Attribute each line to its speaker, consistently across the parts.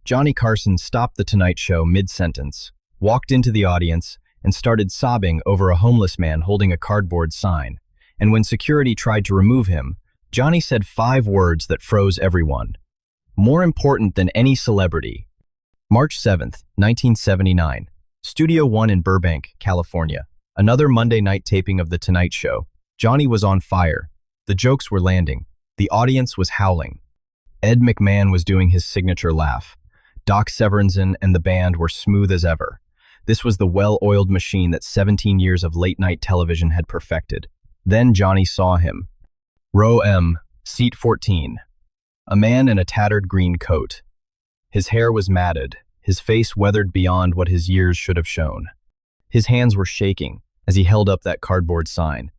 Speaker 1: Johnny Carson stopped The Tonight Show mid-sentence, walked into the audience, and started sobbing over a homeless man holding a cardboard sign. And when security tried to remove him, Johnny said 5 words that froze everyone. More important than any celebrity. March 7th, 1979. Studio One in Burbank, California. Another Monday night taping of The Tonight Show. Johnny was on fire. The jokes were landing. The audience was howling. Ed McMahon was doing his signature laugh. Doc Severinsen and the band were smooth as ever. This was the well-oiled machine that 17 years of late-night television had perfected. Then Johnny saw him. Row M, seat 14. A man in a tattered green coat. His hair was matted, his face weathered beyond what his years should have shown. His hands were shaking as he held up that cardboard sign.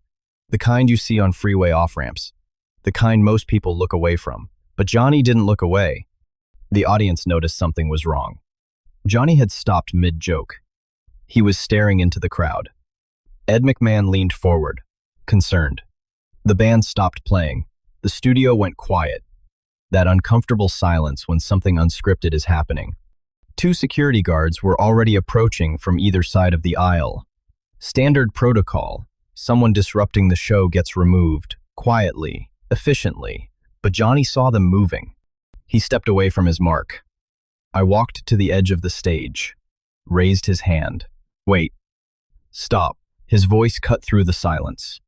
Speaker 1: The kind you see on freeway off-ramps. The kind most people look away from. But Johnny didn't look away. The audience noticed something was wrong. Johnny had stopped mid-joke. He was staring into the crowd. Ed McMahon leaned forward, concerned. The band stopped playing. The studio went quiet. That uncomfortable silence when something unscripted is happening. 2 security guards were already approaching from either side of the aisle. Standard protocol. Someone disrupting the show gets removed, quietly, efficiently. But Johnny saw them moving. He stepped away from his mark. I walked to the edge of the stage, raised his hand. Wait. Stop. His voice cut through the silence.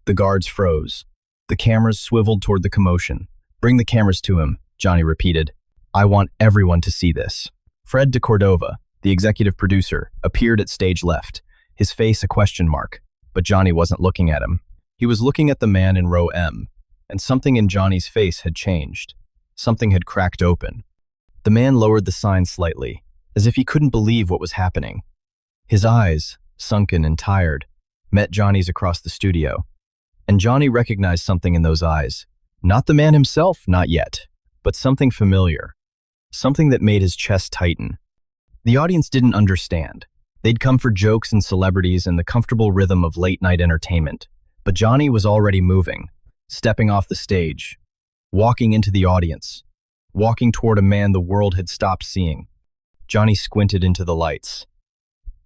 Speaker 1: The guards froze. The cameras swiveled toward the commotion. Bring the cameras to him, Johnny repeated. I want everyone to see this. Fred de Cordova, the executive producer, appeared at stage left, his face a question mark. But Johnny wasn't looking at him. He was looking at the man in row M, and something in Johnny's face had changed. Something had cracked open. The man lowered the sign slightly, as if he couldn't believe what was happening. His eyes, sunken and tired, met Johnny's across the studio. And Johnny recognized something in those eyes. Not the man himself, not yet, but something familiar. Something that made his chest tighten. The audience didn't understand. They'd come for jokes and celebrities and the comfortable rhythm of late-night entertainment. But Johnny was already moving, stepping off the stage, walking into the audience, walking toward a man the world had stopped seeing. Johnny squinted into the lights.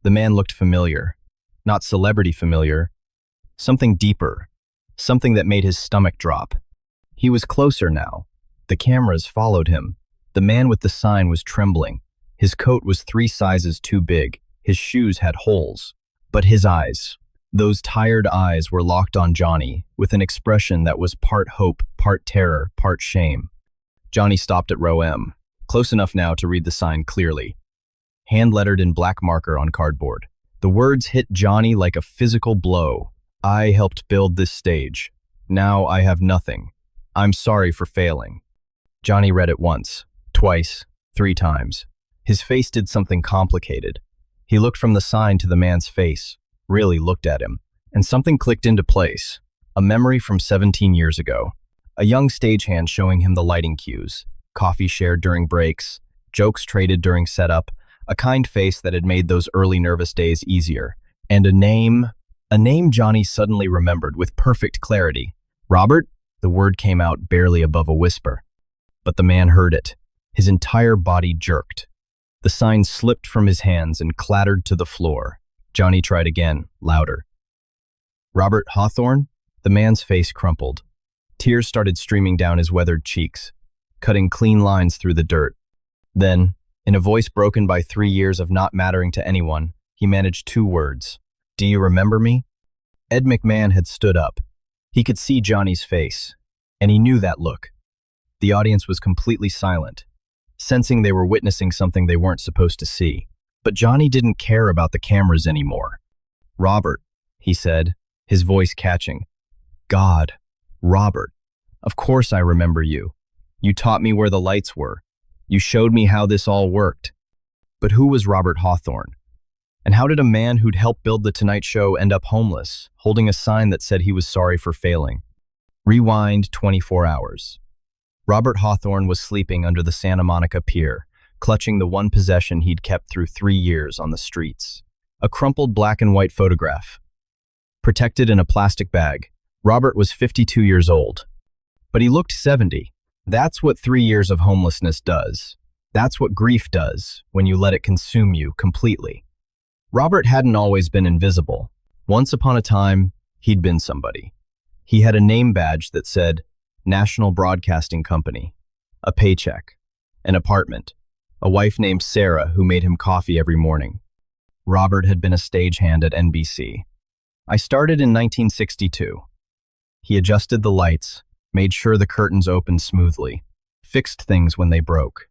Speaker 1: The man looked familiar, not celebrity familiar, something deeper, something that made his stomach drop. He was closer now. The cameras followed him. The man with the sign was trembling. His coat was 3 sizes too big. His shoes had holes. But his eyes, those tired eyes, were locked on Johnny with an expression that was part hope, part terror, part shame. Johnny stopped at row M, close enough now to read the sign clearly. Hand-lettered in black marker on cardboard. The words hit Johnny like a physical blow. I helped build this stage. Now I have nothing. I'm sorry for failing. Johnny read it once, twice, 3 times. His face did something complicated. He looked from the sign to the man's face, really looked at him, and something clicked into place. A memory from 17 years ago. A young stagehand showing him the lighting cues, coffee shared during breaks, jokes traded during setup, a kind face that had made those early nervous days easier, and a name Johnny suddenly remembered with perfect clarity. Robert? The word came out barely above a whisper. But the man heard it. His entire body jerked. The sign slipped from his hands and clattered to the floor. Johnny tried again, louder. Robert Hawthorne? The man's face crumpled. Tears started streaming down his weathered cheeks, cutting clean lines through the dirt. Then, in a voice broken by 3 years of not mattering to anyone, he managed 2 words. Do you remember me? Ed McMahon had stood up. He could see Johnny's face, and he knew that look. The audience was completely silent, sensing they were witnessing something they weren't supposed to see. But Johnny didn't care about the cameras anymore. Robert, he said, his voice catching. God, Robert, of course I remember you. You taught me where the lights were. You showed me how this all worked. But who was Robert Hawthorne? And how did a man who'd helped build The Tonight Show end up homeless, holding a sign that said he was sorry for failing? Rewind 24 hours. Robert Hawthorne was sleeping under the Santa Monica Pier, clutching the one possession he'd kept through 3 years on the streets. A crumpled black and white photograph. Protected in a plastic bag, Robert was 52 years old. But he looked 70. That's what 3 years of homelessness does. That's what grief does when you let it consume you completely. Robert hadn't always been invisible. Once upon a time, he'd been somebody. He had a name badge that said National Broadcasting Company, a paycheck, an apartment, a wife named Sarah who made him coffee every morning. Robert had been a stagehand at NBC. I started in 1962. He adjusted the lights, made sure the curtains opened smoothly, fixed things when they broke.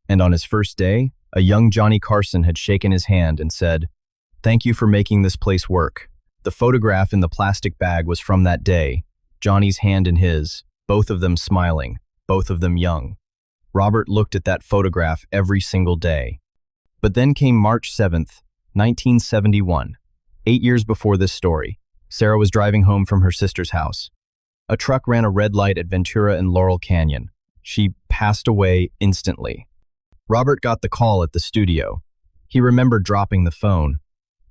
Speaker 1: And on his first day, a young Johnny Carson had shaken his hand and said, "Thank you for making this place work." The photograph in the plastic bag was from that day, Johnny's hand in his, both of them smiling, both of them young. Robert looked at that photograph every single day. But then came March 7th, 1971. 8 years before this story, Sarah was driving home from her sister's house. A truck ran a red light at Ventura and Laurel Canyon. She passed away instantly. Robert got the call at the studio. He remembered dropping the phone,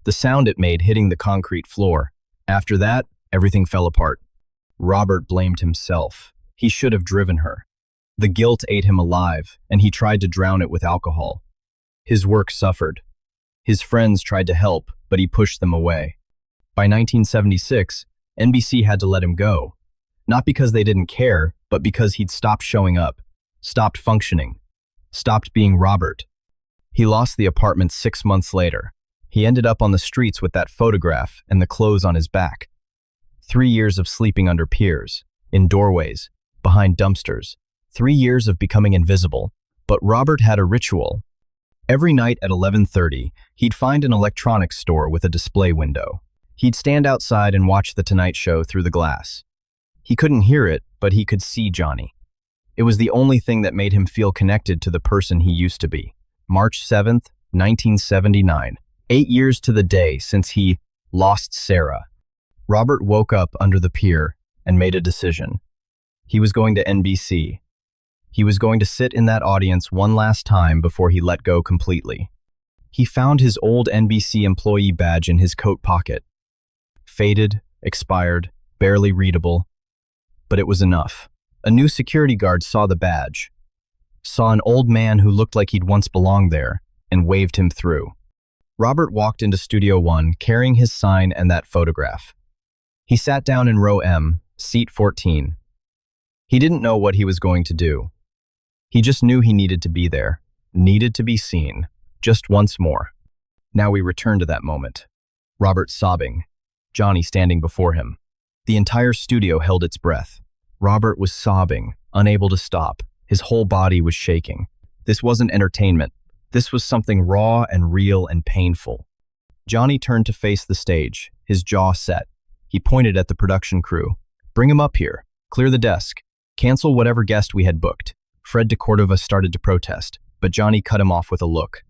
Speaker 1: the sound it made hitting the concrete floor. After that, everything fell apart. Robert blamed himself. He should have driven her. The guilt ate him alive, and he tried to drown it with alcohol. His work suffered. His friends tried to help, but he pushed them away. By 1976, NBC had to let him go. Not because they didn't care, but because he'd stopped showing up, stopped functioning, stopped being Robert. He lost the apartment 6 months later. He ended up on the streets with that photograph and the clothes on his back. 3 years of sleeping under piers, in doorways, behind dumpsters. 3 years of becoming invisible. But Robert had a ritual. Every night at 11:30, he'd find an electronics store with a display window. He'd stand outside and watch The Tonight Show through the glass. He couldn't hear it, but he could see Johnny. It was the only thing that made him feel connected to the person he used to be. March 7th, 1979. 8 years to the day since he lost Sarah. Robert woke up under the pier and made a decision. He was going to NBC. He was going to sit in that audience one last time before he let go completely. He found his old NBC employee badge in his coat pocket. Faded, expired, barely readable. But it was enough. A new security guard saw the badge, saw an old man who looked like he'd once belonged there, and waved him through. Robert walked into Studio One carrying his sign and that photograph. He sat down in row M, seat 14. He didn't know what he was going to do. He just knew he needed to be there, needed to be seen, just once more. Now we return to that moment. Robert sobbing, Johnny standing before him. The entire studio held its breath. Robert was sobbing, unable to stop. His whole body was shaking. This wasn't entertainment. This was something raw and real and painful. Johnny turned to face the stage, his jaw set. He pointed at the production crew. "Bring him up here. Clear the desk. Cancel whatever guest we had booked." Fred de Cordova started to protest, but Johnny cut him off with a look.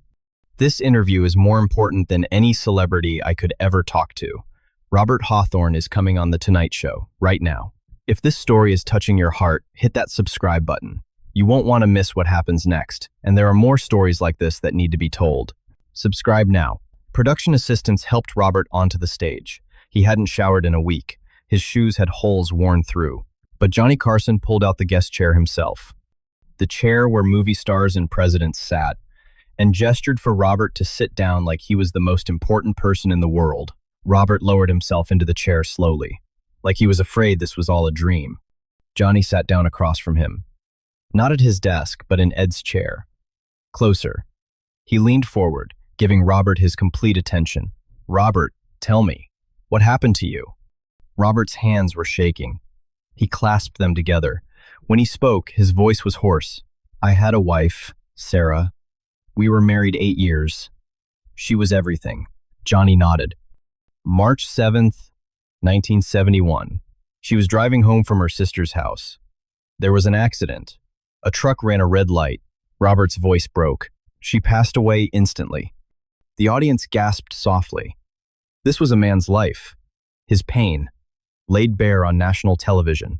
Speaker 1: "This interview is more important than any celebrity I could ever talk to. Robert Hawthorne is coming on The Tonight Show, right now. If this story is touching your heart, hit that subscribe button. You won't want to miss what happens next, and there are more stories like this that need to be told. Subscribe now." Production assistants helped Robert onto the stage. He hadn't showered in a week. His shoes had holes worn through. But Johnny Carson pulled out the guest chair himself. The chair where movie stars and presidents sat, and gestured for Robert to sit down like he was the most important person in the world. Robert lowered himself into the chair slowly, like he was afraid this was all a dream. Johnny sat down across from him. Not at his desk, but in Ed's chair. Closer. He leaned forward, giving Robert his complete attention. "Robert, tell me, what happened to you?" Robert's hands were shaking. He clasped them together. When he spoke, his voice was hoarse. "I had a wife, Sarah. We were married 8 years. She was everything." Johnny nodded. March 7th, 1971. She was driving home from her sister's house. There was an accident. A truck ran a red light. Robert's voice broke. She passed away instantly. The audience gasped softly. This was a man's life. His pain, laid bare on national television.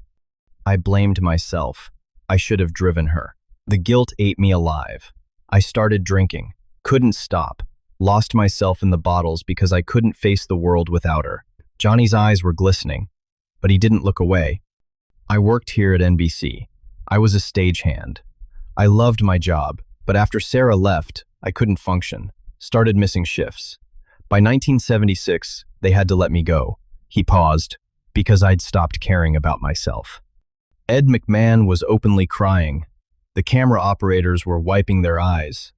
Speaker 1: I blamed myself. I should have driven her. The guilt ate me alive. I started drinking, couldn't stop, lost myself in the bottles because I couldn't face the world without her. Johnny's eyes were glistening, but he didn't look away. I worked here at NBC. I was a stagehand. I loved my job, But after Sarah left, I couldn't function, started missing shifts. By 1976, they had to let me go. He paused, because I'd stopped caring about myself. Ed McMahon was openly crying. The camera operators were wiping their eyes.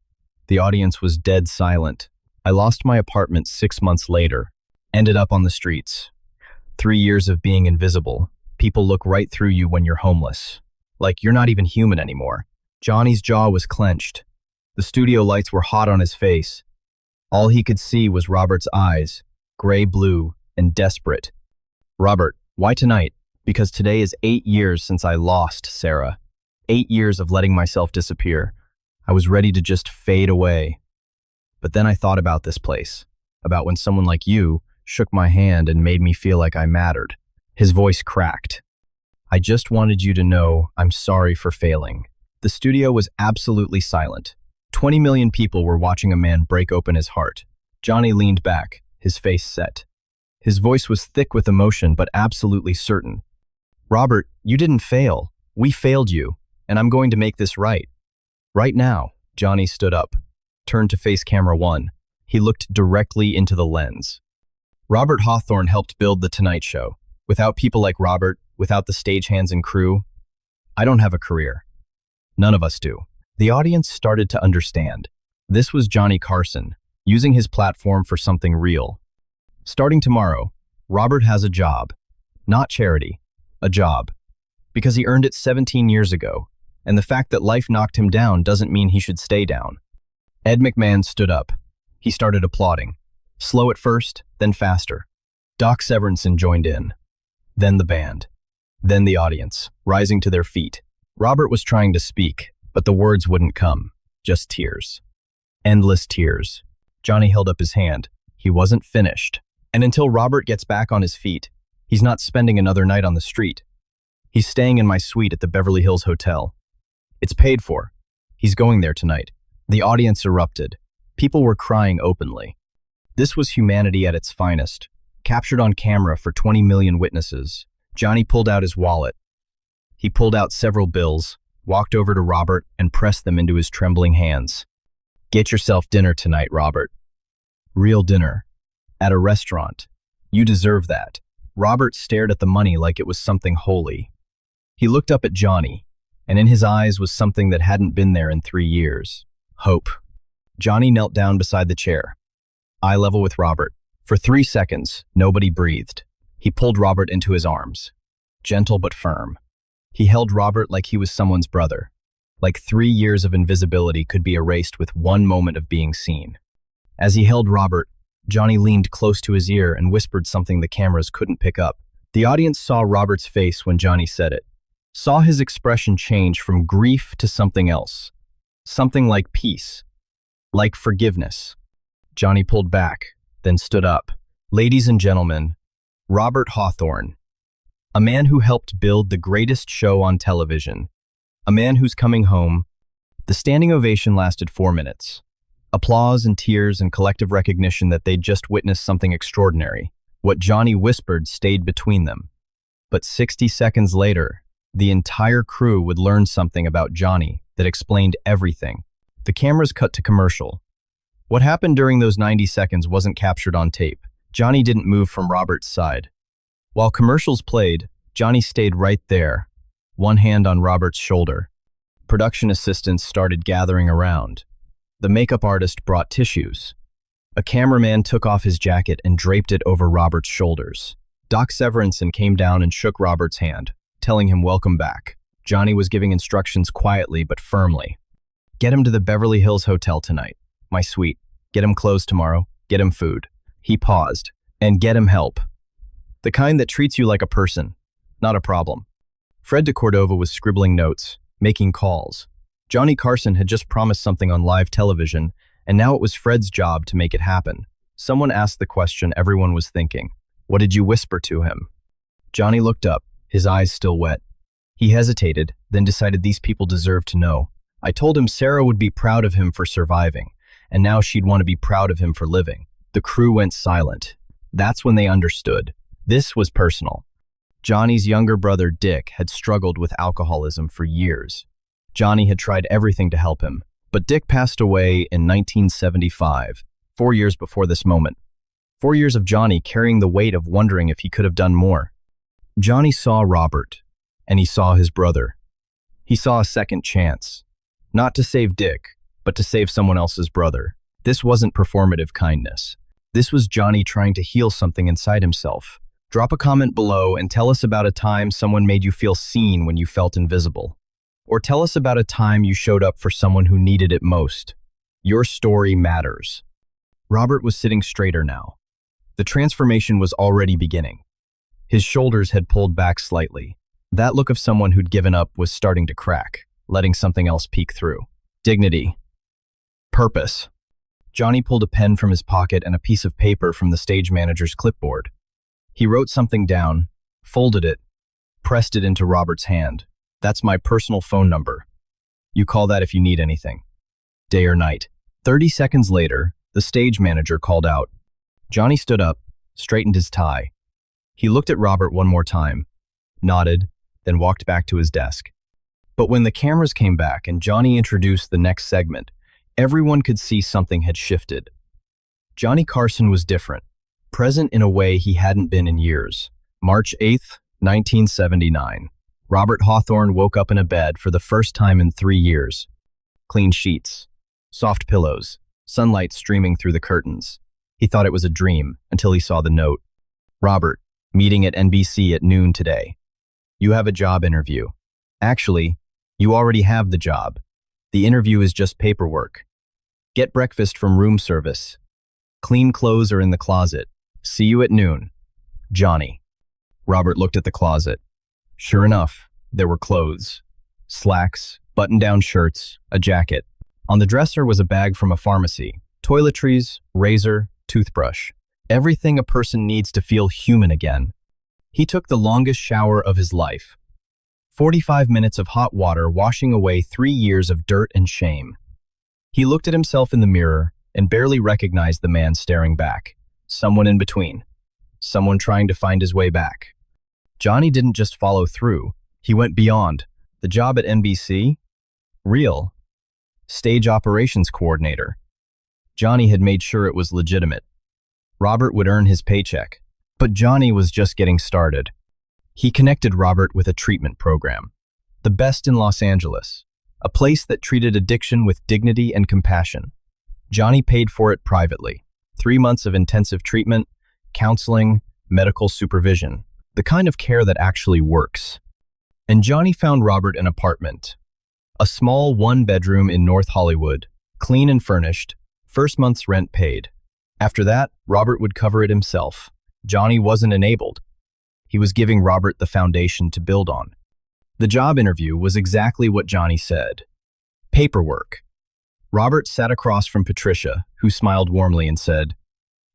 Speaker 1: The audience was dead silent. I lost my apartment 6 months later, ended up on the streets. 3 years of being invisible. People look right through you when you're homeless. Like you're not even human anymore. Johnny's jaw was clenched. The studio lights were hot on his face. All he could see was Robert's eyes, gray-blue and desperate. Robert, why tonight? Because today is 8 years since I lost Sarah. 8 years of letting myself disappear. I was ready to just fade away. But then I thought about this place, about when someone like you shook my hand and made me feel like I mattered. His voice cracked. I just wanted you to know I'm sorry for failing. The studio was absolutely silent. 20 million people were watching a man break open his heart. Johnny leaned back, his face set. His voice was thick with emotion, but absolutely certain. Robert, you didn't fail. We failed you, and I'm going to make this right. Right now. Johnny stood up, turned to face camera 1. He looked directly into the lens. Robert Hawthorne helped build The Tonight Show. Without people like Robert, without the stagehands and crew, I don't have a career. None of us do. The audience started to understand. This was Johnny Carson, using his platform for something real. Starting tomorrow, Robert has a job. Not charity, a job. Because he earned it 17 years ago, and the fact that life knocked him down doesn't mean he should stay down. Ed McMahon stood up. He started applauding. Slow at first, then faster. Doc Severinsen joined in. Then the band. Then the audience, rising to their feet. Robert was trying to speak, but the words wouldn't come. Just tears. Endless tears. Johnny held up his hand. He wasn't finished. And until Robert gets back on his feet, he's not spending another night on the street. He's staying in my suite at the Beverly Hills Hotel. It's paid for. He's going there tonight. The audience erupted. People were crying openly. This was humanity at its finest, captured on camera for 20 million witnesses. Johnny pulled out his wallet. He pulled out several bills, walked over to Robert, and pressed them into his trembling hands. Get yourself dinner tonight, Robert. Real dinner. At a restaurant. You deserve that. Robert stared at the money like it was something holy. He looked up at Johnny, and in his eyes was something that hadn't been there in 3 years. Hope. Johnny knelt down beside the chair, eye level with Robert. For 3 seconds, nobody breathed. He pulled Robert into his arms. Gentle but firm. He held Robert like he was someone's brother. Like 3 years of invisibility could be erased with 1 moment of being seen. As he held Robert, Johnny leaned close to his ear and whispered something the cameras couldn't pick up. The audience saw Robert's face when Johnny said it. Saw his expression change from grief to something else. Something like peace. Like forgiveness. Johnny pulled back, then stood up. Ladies and gentlemen, Robert Hawthorne. A man who helped build the greatest show on television. A man who's coming home. The standing ovation lasted 4 minutes. Applause and tears and collective recognition that they'd just witnessed something extraordinary. What Johnny whispered stayed between them. But 60 seconds later, the entire crew would learn something about Johnny that explained everything. The cameras cut to commercial. What happened during those 90 seconds wasn't captured on tape. Johnny didn't move from Robert's side. While commercials played, Johnny stayed right there, one hand on Robert's shoulder. Production assistants started gathering around. The makeup artist brought tissues. A cameraman took off his jacket and draped it over Robert's shoulders. Doc Severinsen came down and shook Robert's hand, telling him welcome back. Johnny was giving instructions quietly but firmly. Get him to the Beverly Hills Hotel tonight, my suite. Get him clothes tomorrow. Get him food. He paused. And get him help. The kind that treats you like a person, not a problem. Fred de Cordova was scribbling notes, making calls. Johnny Carson had just promised something on live television, and now it was Fred's job to make it happen. Someone asked the question everyone was thinking. What did you whisper to him? Johnny looked up, his eyes still wet. He hesitated, then decided these people deserved to know. I told him Sarah would be proud of him for surviving, and now she'd want to be proud of him for living. The crew went silent. That's when they understood. This was personal. Johnny's younger brother, Dick, had struggled with alcoholism for years. Johnny had tried everything to help him. But Dick passed away in 1975, 4 years before this moment. 4 years of Johnny carrying the weight of wondering if he could have done more. Johnny saw Robert, and he saw his brother. He saw a second chance, not to save Dick, but to save someone else's brother. This wasn't performative kindness. This was Johnny trying to heal something inside himself. Drop a comment below and tell us about a time someone made you feel seen when you felt invisible. Or tell us about a time you showed up for someone who needed it most. Your story matters. Robert was sitting straighter now. The transformation was already beginning. His shoulders had pulled back slightly. That look of someone who'd given up was starting to crack, letting something else peek through. Dignity. Purpose. Johnny pulled a pen from his pocket and a piece of paper from the stage manager's clipboard. He wrote something down, folded it, pressed it into Robert's hand. That's my personal phone number. You call that if you need anything. Day or night. 30 seconds later, the stage manager called out. Johnny stood up, straightened his tie. He looked at Robert one more time, nodded, then walked back to his desk. But when the cameras came back and Johnny introduced the next segment, everyone could see something had shifted. Johnny Carson was different, present in a way he hadn't been in years. March 8th, 1979. Robert Hawthorne woke up in a bed for the first time in 3 years. Clean sheets, soft pillows, sunlight streaming through the curtains. He thought it was a dream until he saw the note. Robert, meeting at NBC at noon today. You have a job interview. Actually, you already have the job. The interview is just paperwork. Get breakfast from room service. Clean clothes are in the closet. See you at noon. Johnny. Robert looked at the closet. Sure enough, there were clothes. Slacks, button-down shirts, a jacket. On the dresser was a bag from a pharmacy. Toiletries, razor, toothbrush. Everything a person needs to feel human again. He took the longest shower of his life. 45 minutes of hot water washing away 3 years of dirt and shame. He looked at himself in the mirror and barely recognized the man staring back. Someone in between. Someone trying to find his way back. Johnny didn't just follow through. He went beyond. The job at NBC? Real. Stage operations coordinator. Johnny had made sure it was legitimate. Robert would earn his paycheck. But Johnny was just getting started. He connected Robert with a treatment program. The best in Los Angeles. A place that treated addiction with dignity and compassion. Johnny paid for it privately. 3 months of intensive treatment, counseling, medical supervision. The kind of care that actually works. And Johnny found Robert an apartment. A small 1-bedroom in North Hollywood, clean and furnished, first month's rent paid. After that, Robert would cover it himself. Johnny wasn't enabled. He was giving Robert the foundation to build on. The job interview was exactly what Johnny said. Paperwork. Robert sat across from Patricia, who smiled warmly and said,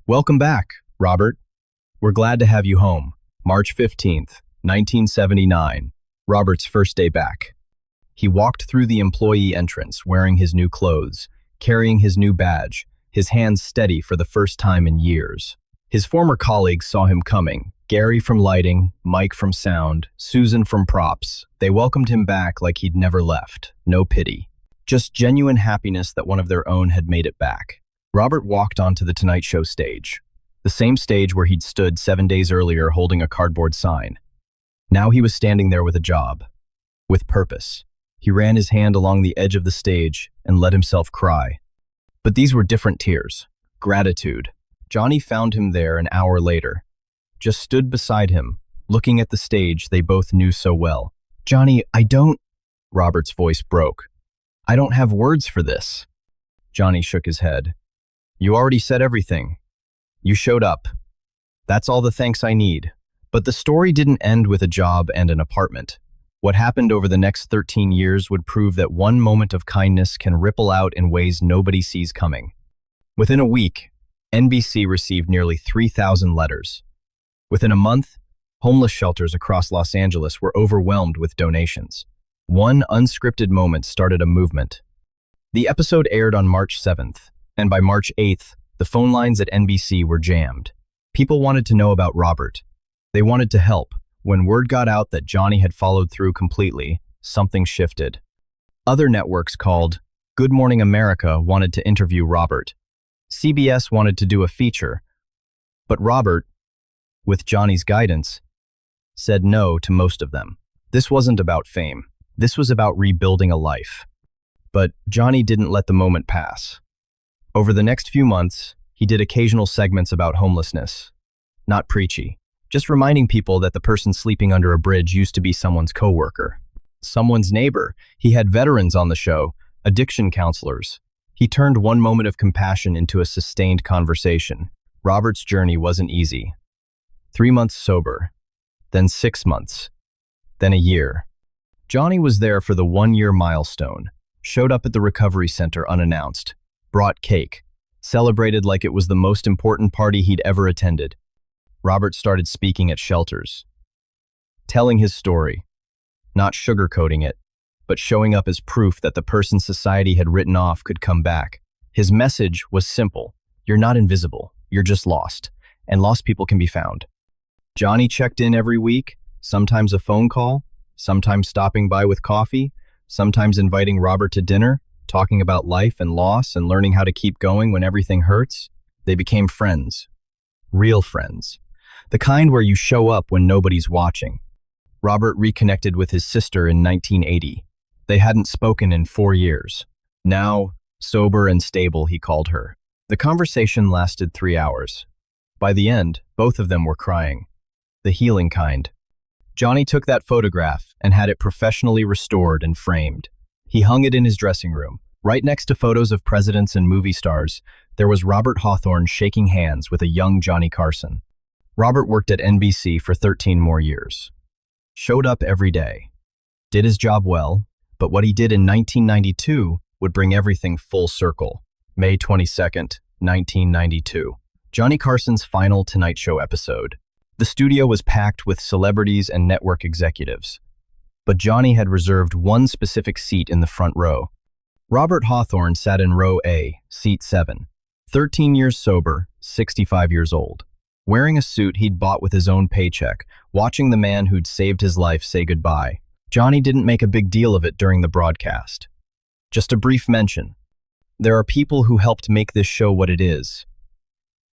Speaker 1: Welcome back, Robert. We're glad to have you home. March 15th, 1979, Robert's first day back. He walked through the employee entrance wearing his new clothes, carrying his new badge, his hands steady for the first time in years. His former colleagues saw him coming. Gary from lighting, Mike from sound, Susan from props. They welcomed him back like he'd never left. No pity. Just genuine happiness that one of their own had made it back. Robert walked onto the Tonight Show stage. The same stage where he'd stood 7 days earlier holding a cardboard sign. Now he was standing there with a job. With purpose. He ran his hand along the edge of the stage and let himself cry. But these were different tears. Gratitude. Johnny found him there an hour later. Just stood beside him, looking at the stage they both knew so well. Johnny, Robert's voice broke. I don't have words for this. Johnny shook his head. You already said everything. You showed up. That's all the thanks I need. But the story didn't end with a job and an apartment. What happened over the next 13 years would prove that one moment of kindness can ripple out in ways nobody sees coming. Within a week, NBC received nearly 3,000 letters. Within a month, homeless shelters across Los Angeles were overwhelmed with donations. One unscripted moment started a movement. The episode aired on March 7th, and by March 8th, the phone lines at NBC were jammed. People wanted to know about Robert. They wanted to help. When word got out that Johnny had followed through completely, something shifted. Other networks called, Good Morning America wanted to interview Robert. CBS wanted to do a feature. But Robert, with Johnny's guidance, said no to most of them. This wasn't about fame. This was about rebuilding a life. But Johnny didn't let the moment pass. Over the next few months, he did occasional segments about homelessness. Not preachy, just reminding people that the person sleeping under a bridge used to be someone's coworker, someone's neighbor. He had veterans on the show, addiction counselors. He turned one moment of compassion into a sustained conversation. Robert's journey wasn't easy. 3 months sober, then 6 months, then a year. Johnny was there for the 1-year milestone, showed up at the recovery center unannounced, brought cake, celebrated like it was the most important party he'd ever attended. Robert started speaking at shelters, telling his story, not sugarcoating it, but showing up as proof that the person society had written off could come back. His message was simple: you're not invisible, you're just lost, and lost people can be found. Johnny checked in every week, sometimes a phone call, sometimes stopping by with coffee, sometimes inviting Robert to dinner, talking about life and loss and learning how to keep going when everything hurts. They became friends, real friends, the kind where you show up when nobody's watching. Robert reconnected with his sister in 1980. They hadn't spoken in 4 years. Now, sober and stable, he called her. The conversation lasted 3 hours. By the end, both of them were crying. The healing kind. Johnny took that photograph and had it professionally restored and framed. He hung it in his dressing room. Right next to photos of presidents and movie stars, there was Robert Hawthorne shaking hands with a young Johnny Carson. Robert worked at NBC for 13 more years. Showed up every day. Did his job well, but what he did in 1992 would bring everything full circle. May 22nd, 1992. Johnny Carson's final Tonight Show episode. The studio was packed with celebrities and network executives. But Johnny had reserved one specific seat in the front row. Robert Hawthorne sat in row A, seat 7. 13 years sober, 65 years old. Wearing a suit he'd bought with his own paycheck, watching the man who'd saved his life say goodbye. Johnny didn't make a big deal of it during the broadcast. Just a brief mention. There are people who helped make this show what it is.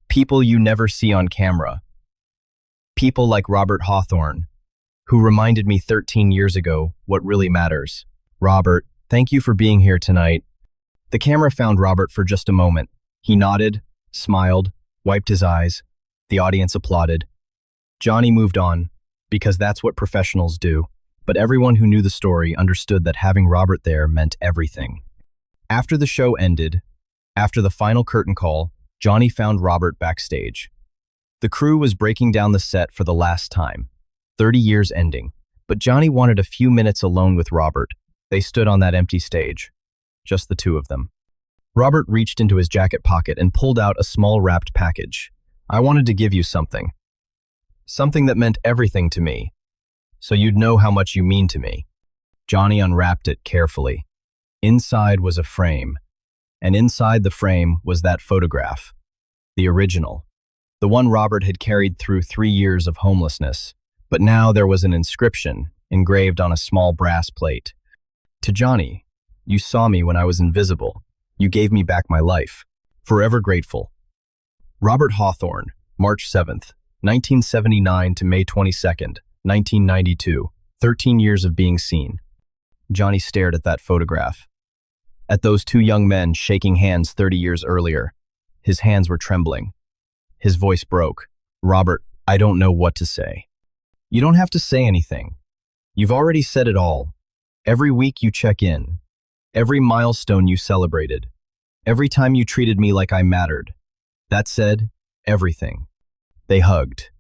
Speaker 1: People you never see on camera. People like Robert Hawthorne, who reminded me 13 years ago what really matters. Robert, thank you for being here tonight. The camera found Robert for just a moment. He nodded, smiled, wiped his eyes. The audience applauded. Johnny moved on, because that's what professionals do. But everyone who knew the story understood that having Robert there meant everything. After the show ended, after the final curtain call, Johnny found Robert backstage. The crew was breaking down the set for the last time, 30 years ending, but Johnny wanted a few minutes alone with Robert. They stood on that empty stage, just the two of them. Robert reached into his jacket pocket and pulled out a small wrapped package. I wanted to give you something. Something that meant everything to me, so you'd know how much you mean to me. Johnny unwrapped it carefully. Inside was a frame, and inside the frame was that photograph, the original. The one Robert had carried through 3 years of homelessness, but now there was an inscription engraved on a small brass plate. To Johnny, you saw me when I was invisible. You gave me back my life. Forever grateful. Robert Hawthorne, March 7th, 1979 to May 22nd, 1992. 13 years of being seen. Johnny stared at that photograph. At those two young men shaking hands 30 years earlier. His hands were trembling. His voice broke. Robert, I don't know what to say. You don't have to say anything. You've already said it all. Every week you check in. Every milestone you celebrated. Every time you treated me like I mattered. That said, everything. They hugged.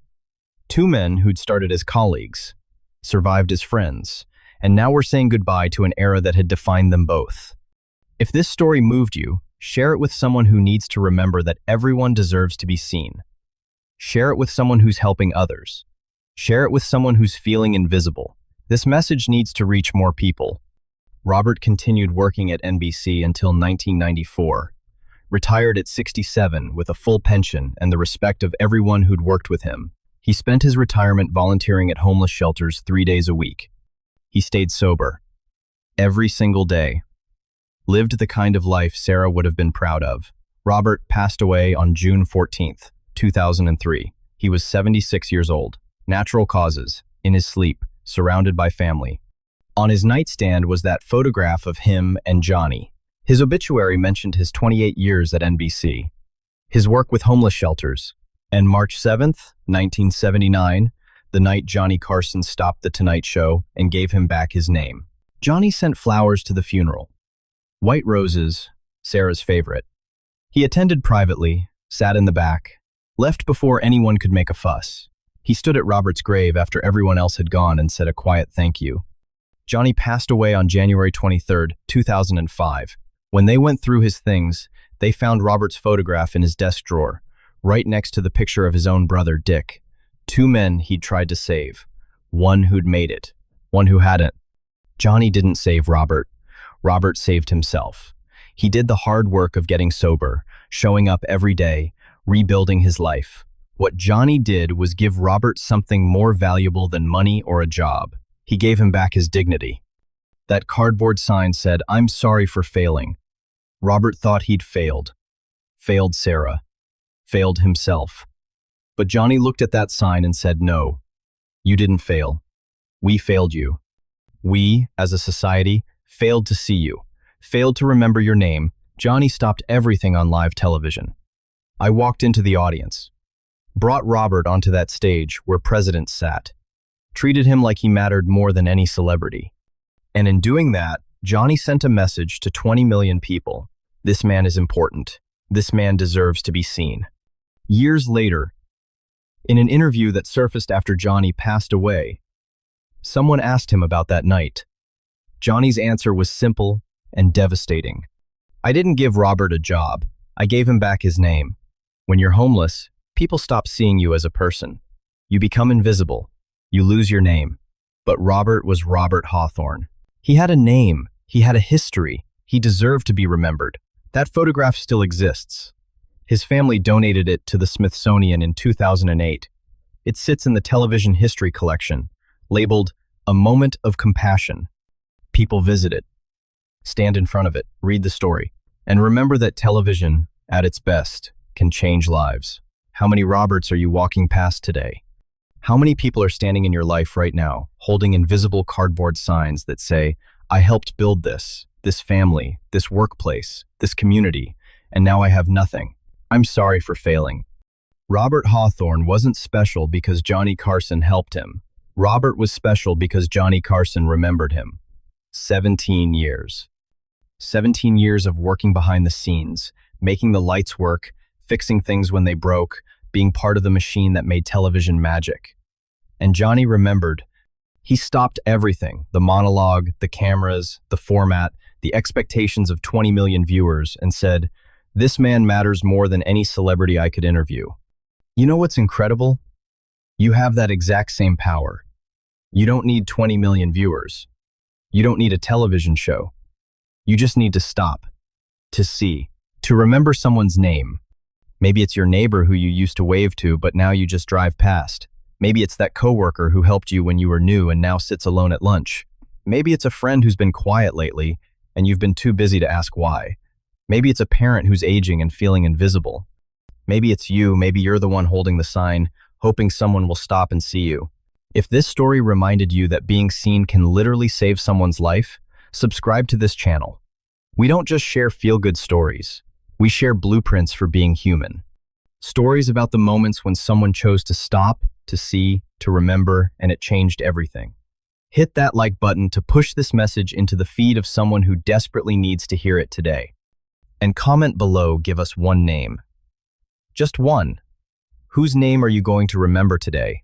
Speaker 1: Two men who'd started as colleagues, survived as friends, and now were saying goodbye to an era that had defined them both. If this story moved you, share it with someone who needs to remember that everyone deserves to be seen. Share it with someone who's helping others. Share it with someone who's feeling invisible. This message needs to reach more people. Robert continued working at NBC until 1994, retired at 67 with a full pension and the respect of everyone who'd worked with him. He spent his retirement volunteering at homeless shelters 3 days a week. He stayed sober. Every single day. lived the kind of life Sarah would have been proud of. Robert passed away on June 14th, 2003. He was 76 years old. Natural causes, in his sleep, surrounded by family. On his nightstand was that photograph of him and Johnny. His obituary mentioned his 28 years at NBC, his work with homeless shelters, and March 7th, 1979, the night Johnny Carson stopped The Tonight Show and gave him back his name. Johnny sent flowers to the funeral. White roses, Sarah's favorite. He attended privately, sat in the back, left before anyone could make a fuss. He stood at Robert's grave after everyone else had gone and said a quiet thank you. Johnny passed away on January 23rd, 2005. When they went through his things, they found Robert's photograph in his desk drawer, right next to the picture of his own brother, Dick. Two men he'd tried to save. One who'd made it, one who hadn't. Johnny didn't save Robert. Robert saved himself. He did the hard work of getting sober, showing up every day, rebuilding his life. What Johnny did was give Robert something more valuable than money or a job. He gave him back his dignity. That cardboard sign said, "I'm sorry for failing." Robert thought he'd failed. Failed Sarah. Failed himself. But Johnny looked at that sign and said, "No, you didn't fail. We failed you. We, as a society, failed to see you, failed to remember your name." Johnny stopped everything on live television. I walked into the audience, brought Robert onto that stage where presidents sat, treated him like he mattered more than any celebrity. And in doing that, Johnny sent a message to 20 million people. This man is important. This man deserves to be seen. Years later, in an interview that surfaced after Johnny passed away, someone asked him about that night. Johnny's answer was simple and devastating. "I didn't give Robert a job. I gave him back his name. When you're homeless, people stop seeing you as a person. You become invisible. You lose your name." But Robert was Robert Hawthorne. He had a name. He had a history. He deserved to be remembered. That photograph still exists. His family donated it to the Smithsonian in 2008. It sits in the television history collection, labeled "A Moment of Compassion." People visit it, stand in front of it, read the story, and remember that television, at its best, can change lives. How many Roberts are you walking past today? How many people are standing in your life right now, holding invisible cardboard signs that say, "I helped build this family, this workplace, this community, and now I have nothing. I'm sorry for failing." Robert Hawthorne wasn't special because Johnny Carson helped him. Robert was special because Johnny Carson remembered him. 17 years. 17 years of working behind the scenes, making the lights work, fixing things when they broke, being part of the machine that made television magic. And Johnny remembered. He stopped everything, the monologue, the cameras, the format, the expectations of 20 million viewers, and said, "This man matters more than any celebrity I could interview." You know what's incredible? You have that exact same power. You don't need 20 million viewers. You don't need a television show. You just need to stop, to see, to remember someone's name. Maybe it's your neighbor who you used to wave to, but now you just drive past. Maybe it's that coworker who helped you when you were new and now sits alone at lunch. Maybe it's a friend who's been quiet lately and you've been too busy to ask why. Maybe it's a parent who's aging and feeling invisible. Maybe it's you, maybe you're the one holding the sign, hoping someone will stop and see you. If this story reminded you that being seen can literally save someone's life, subscribe to this channel. We don't just share feel-good stories. We share blueprints for being human. Stories about the moments when someone chose to stop, to see, to remember, and it changed everything. Hit that like button to push this message into the feed of someone who desperately needs to hear it today. And comment below, give us one name. Just one. Whose name are you going to remember today?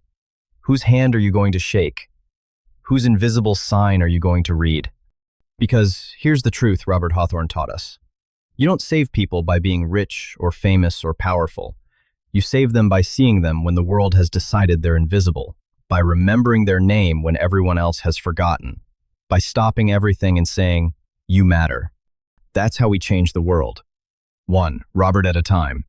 Speaker 1: Whose hand are you going to shake? Whose invisible sign are you going to read? Because here's the truth Robert Hawthorne taught us. You don't save people by being rich or famous or powerful. You save them by seeing them when the world has decided they're invisible, by remembering their name when everyone else has forgotten, by stopping everything and saying, "You matter." That's how we change the world. One Robert at a time.